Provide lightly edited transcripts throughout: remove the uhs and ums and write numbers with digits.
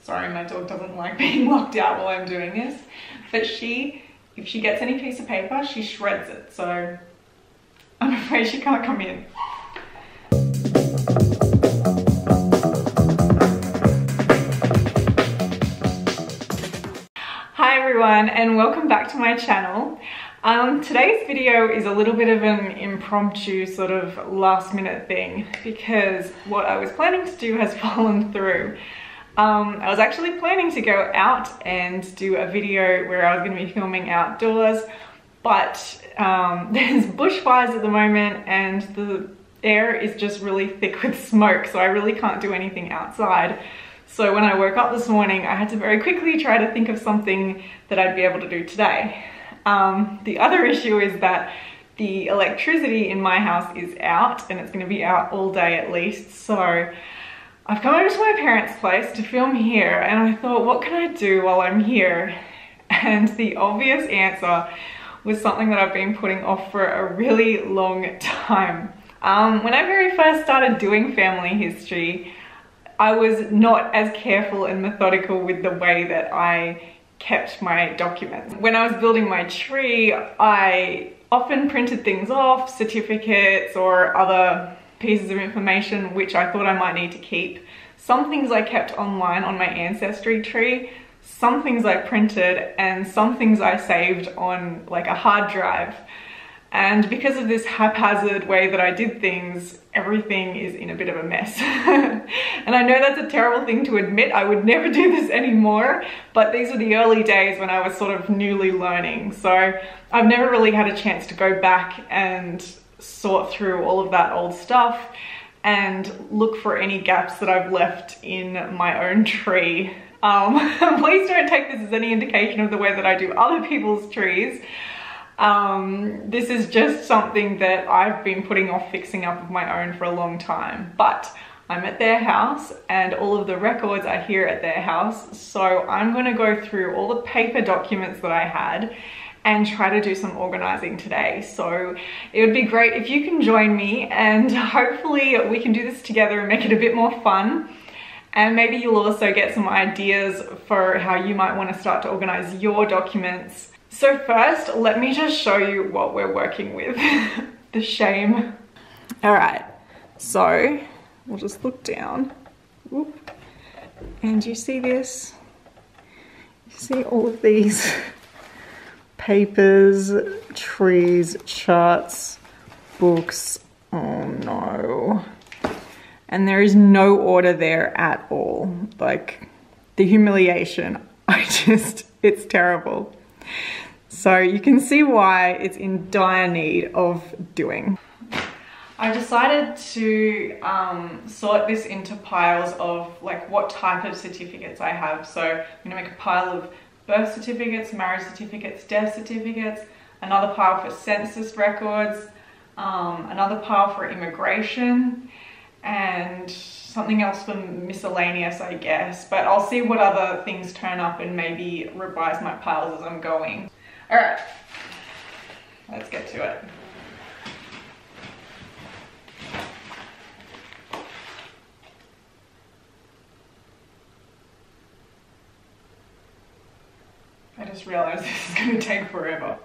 Sorry, my dog doesn't like being locked out while I'm doing this. But if she gets any piece of paper, she shreds it. So I'm afraid she can't come in. Hi everyone, and welcome back to my channel. Today's video is a little bit of an impromptu sort of last minute thing because what I was planning to do has fallen through. I was actually planning to go out and do a video where I was going to be filming outdoors, but there's bushfires at the moment and the air is just really thick with smoke, so I really can't do anything outside. So when I woke up this morning, I had to very quickly try to think of something that I'd be able to do today. The other issue is that the electricity in my house is out and it's going to be out all day at least. So I've come over to my parents' place to film here and I thought, what can I do while I'm here? And the obvious answer was something that I've been putting off for a really long time. When I very first started doing family history, I was not as careful and methodical with the way that I kept my documents. When I was building my tree, I often printed things off, certificates or other pieces of information which I thought I might need to keep. Some things I kept online on my ancestry tree, some things I printed, and some things I saved on like a hard drive. And because of this haphazard way that I did things, everything is in a bit of a mess. And I know that's a terrible thing to admit. I would never do this anymore, but these were the early days when I was sort of newly learning. So I've never really had a chance to go back and sort through all of that old stuff and look for any gaps that I've left in my own tree. Please don't take this as any indication of the way that I do other people's trees. This is just something that I've been putting off fixing up of my own for a long time, but I'm at their house and all of the records are here at their house. So I'm going to go through all the paper documents that I had and try to do some organizing today. So it would be great if you can join me and hopefully we can do this together and make it a bit more fun. And maybe you'll also get some ideas for how you might want to start to organize your documents. So first, let me just show you what we're working with. The shame. All right, so we'll just look down. Whoop. And you see this? You see all of these papers, trees, charts, books. Oh no. And there is no order there at all. Like the humiliation, it's terrible. So you can see why it's in dire need of doing. I decided to sort this into piles of like what type of certificates I have. So I'm gonna make a pile of birth certificates, marriage certificates, death certificates, another pile for census records, another pile for immigration, and something else for miscellaneous, I guess. But I'll see what other things turn up and maybe revise my piles as I'm going. All right, let's get to it. I just realized this is going to take forever.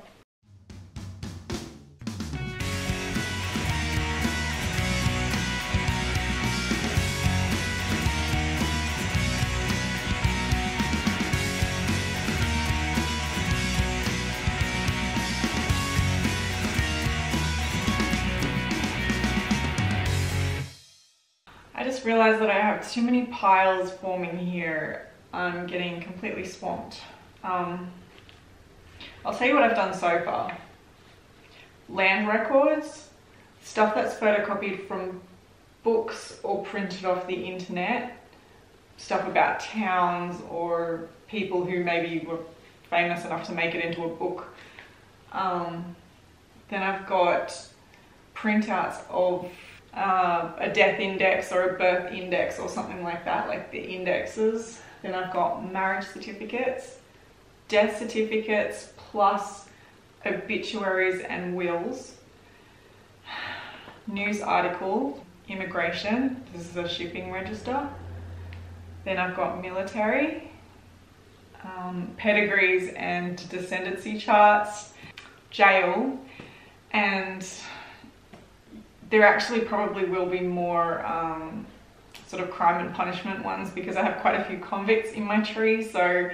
I just realized that I have too many piles forming here. I'm getting completely swamped. I'll tell you what I've done so far. Land records, stuff that's photocopied from books or printed off the internet, stuff about towns or people who maybe were famous enough to make it into a book. Then I've got printouts of a death index or a birth index or something like that, like the indexes. Then I've got marriage certificates, death certificates, plus obituaries and wills, news article, immigration, this is a shipping register, Then I've got military, pedigrees and descendancy charts, jail, and there actually probably will be more sort of crime and punishment ones because I have quite a few convicts in my tree, so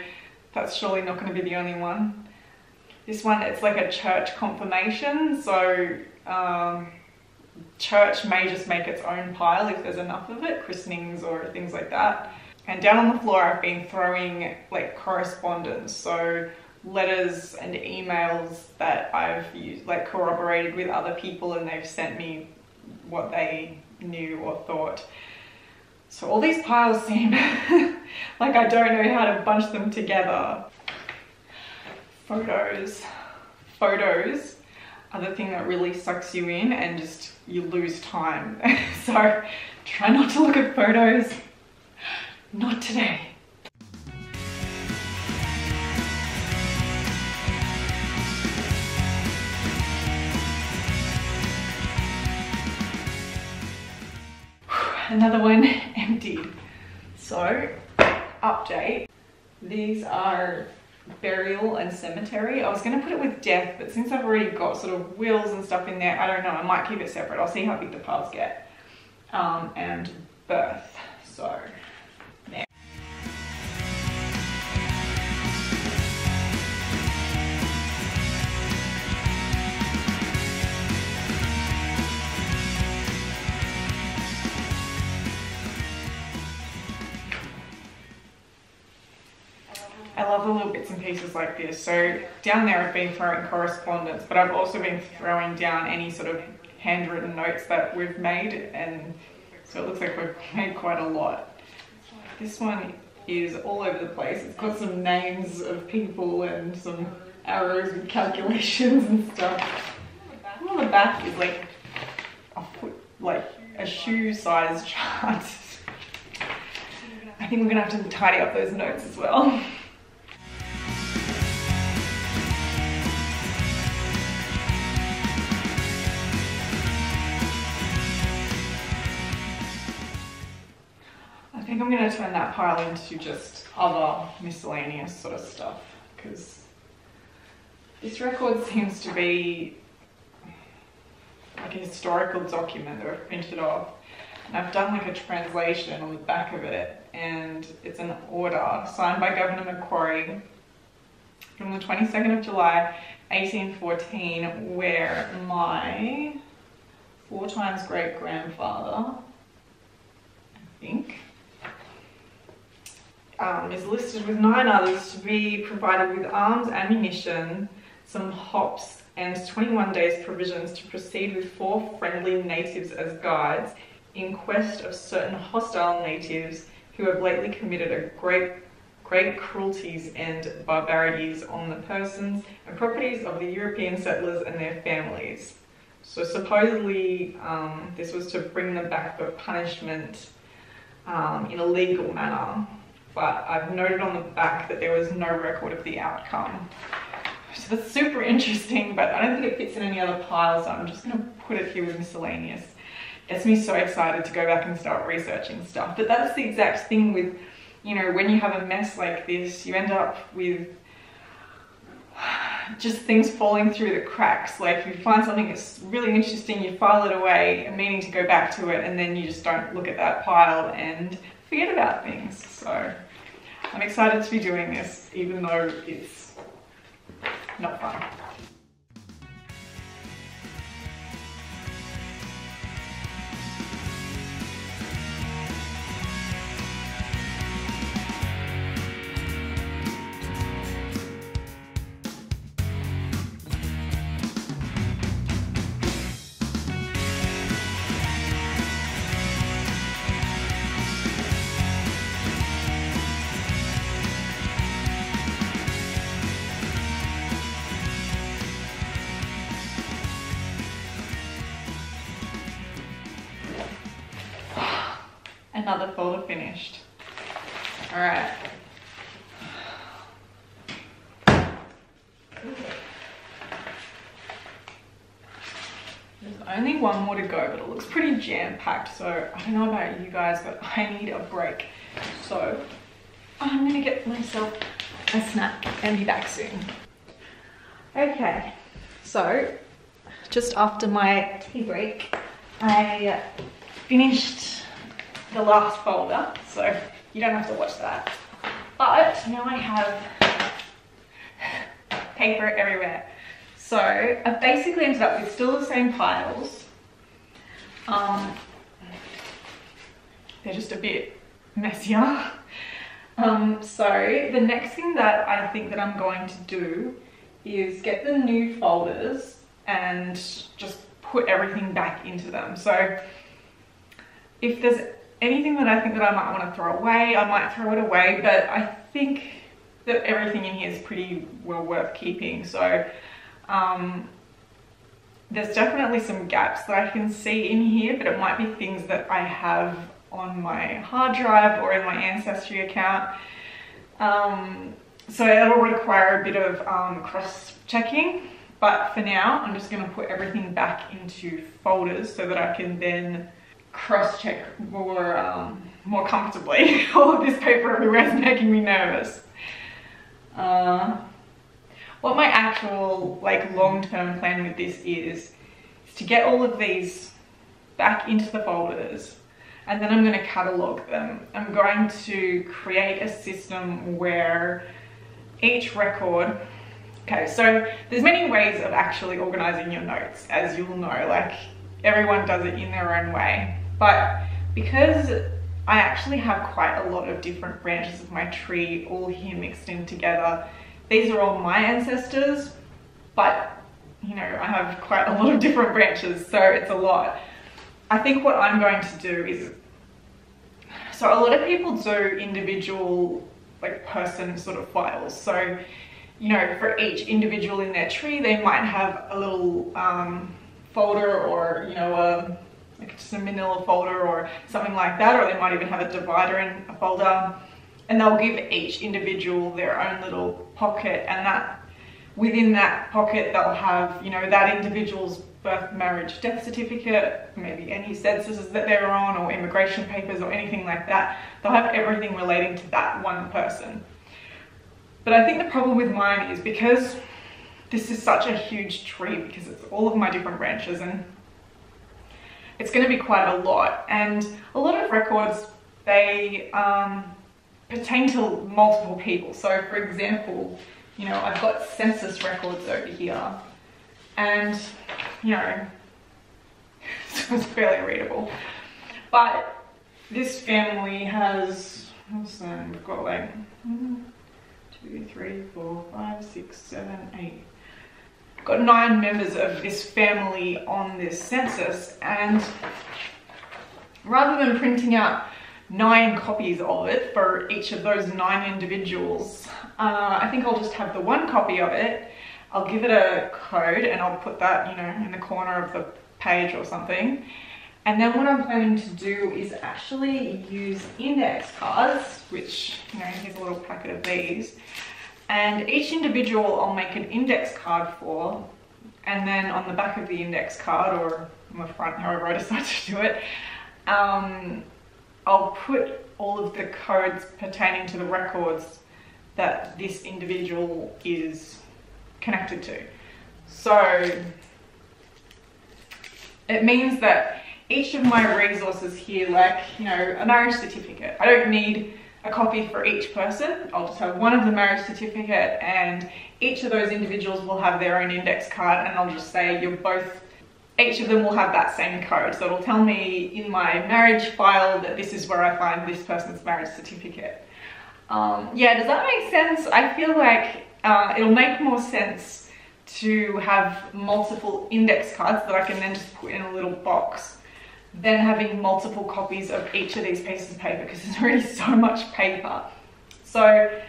that's surely not going to be the only one. This one, it's like a church confirmation, so church may just make its own pile if there's enough of it, christenings or things like that. And down on the floor I've been throwing like correspondence, so letters and emails that I've used, like corroborated with other people, and they've sent me what they knew or thought. So all these piles seem like I don't know how to bunch them together. Photos are the thing that really sucks you in and just you lose time. So try not to look at photos. Not today. Another one emptied. So, update. These are burial and cemetery. I was going to put it with death, but since I've already got sort of wills and stuff in there, I don't know, I might keep it separate. I'll see how big the piles get. And birth. So, there. I love the little bits and pieces like this. So down there I've been throwing correspondence, but I've also been throwing down any sort of handwritten notes that we've made, and so it looks like we've made quite a lot. This one is all over the place. It's got some names of people and some arrows with calculations and stuff. And on the back is like a shoe size chart. I think we're gonna have to tidy up those notes as well. I think I'm going to turn that pile into just other miscellaneous sort of stuff, because this record seems to be like a historical document that I've printed off, and I've done like a translation on the back of it, and it's an order signed by Governor Macquarie from the 22nd of July 1814, where my 4 times great grandfather, I think, is listed with 9 others to be provided with arms, ammunition, some hops, and 21 days provisions to proceed with 4 friendly natives as guides in quest of certain hostile natives who have lately committed a great cruelties and barbarities on the persons and properties of the European settlers and their families. So supposedly this was to bring them back for punishment in a legal manner, but I've noted on the back that there was no record of the outcome. So that's super interesting, but I don't think it fits in any other pile, so I'm just going to put it here with miscellaneous. Gets me so excited to go back and start researching stuff. But that's the exact thing with, you know, when you have a mess like this, you end up with just things falling through the cracks. Like, you find something that's really interesting, you file it away, meaning to go back to it, and then you just don't look at that pile and forget about things. So I'm excited to be doing this, even though it's not fun. Another folder finished. All right. There's only one more to go, but it looks pretty jam-packed, so I don't know about you guys, but I need a break. So I'm gonna get myself a snack and be back soon. Okay, so just after my tea break, I finished the last folder, so you don't have to watch that. But now I have paper everywhere. So I've basically ended up with still the same piles. They're just a bit messier. So the next thing that I think that I'm going to do is get the new folders and just put everything back into them. So if there's anything that I think that I might want to throw away, I might throw it away, but I think that everything in here is pretty well worth keeping. So there's definitely some gaps that I can see in here, but it might be things that I have on my hard drive or in my Ancestry account. So it'll require a bit of cross-checking, but for now I'm just going to put everything back into folders so that I can then cross-check more comfortably. All of this paper everywhere is making me nervous. What my actual long-term plan with this is to get all of these back into the folders, and then I'm going to catalog them. I'm going to create a system where each record, okay, so there's many ways of actually organizing your notes, as you'll know, like everyone does it in their own way. But because I actually have quite a lot of different branches of my tree all here mixed in together, these are all my ancestors, but you know, I have quite a lot of different branches, so it's a lot. I think what I'm going to do is, so a lot of people do individual person sort of files. So, you know, for each individual in their tree, they might have a little folder, or, you know, just a manila folder or something like that, or they might even have a divider in a folder, and they'll give each individual their own little pocket, and that within that pocket they'll have, you know, that individual's birth, marriage, death certificate, maybe any censuses that they're on, or immigration papers or anything like that. They'll have everything relating to that one person. But I think the problem with mine is because this is such a huge tree, because it's all of my different branches, and it's going to be quite a lot. And a lot of records, they pertain to multiple people. So for example, you know, I've got census records over here, and you know, it's fairly readable. But this family has, we've got 1, 2, 3, 4, 5, 6, 7, 8. I've got 9 members of this family on this census, and rather than printing out 9 copies of it for each of those 9 individuals, I think I'll just have the 1 copy of it. I'll give it a code, and I'll put that, you know, in the corner of the page or something. And then what I'm planning to do is actually use index cards, which, you know, here's a little packet of these. And each individual I'll make an index card for, and then on the back of the index card, or on the front, however I decide to do it, I'll put all of the codes pertaining to the records that this individual is connected to. So it means that each of my resources here, like, you know, a marriage certificate, I don't need a copy for each person. I'll just have one of the marriage certificate, and each of those individuals will have their own index card, and I'll just say you're both, each of them will have that same code. So it'll tell me in my marriage file that this is where I find this person's marriage certificate. Yeah, does that make sense? I feel like it'll make more sense to have multiple index cards that I can then just put in a little box than having multiple copies of each of these pieces of paper, because there's already so much paper. So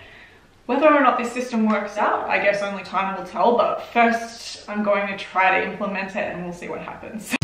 whether or not this system works out, I guess only time will tell, but first I'm going to try to implement it and we'll see what happens.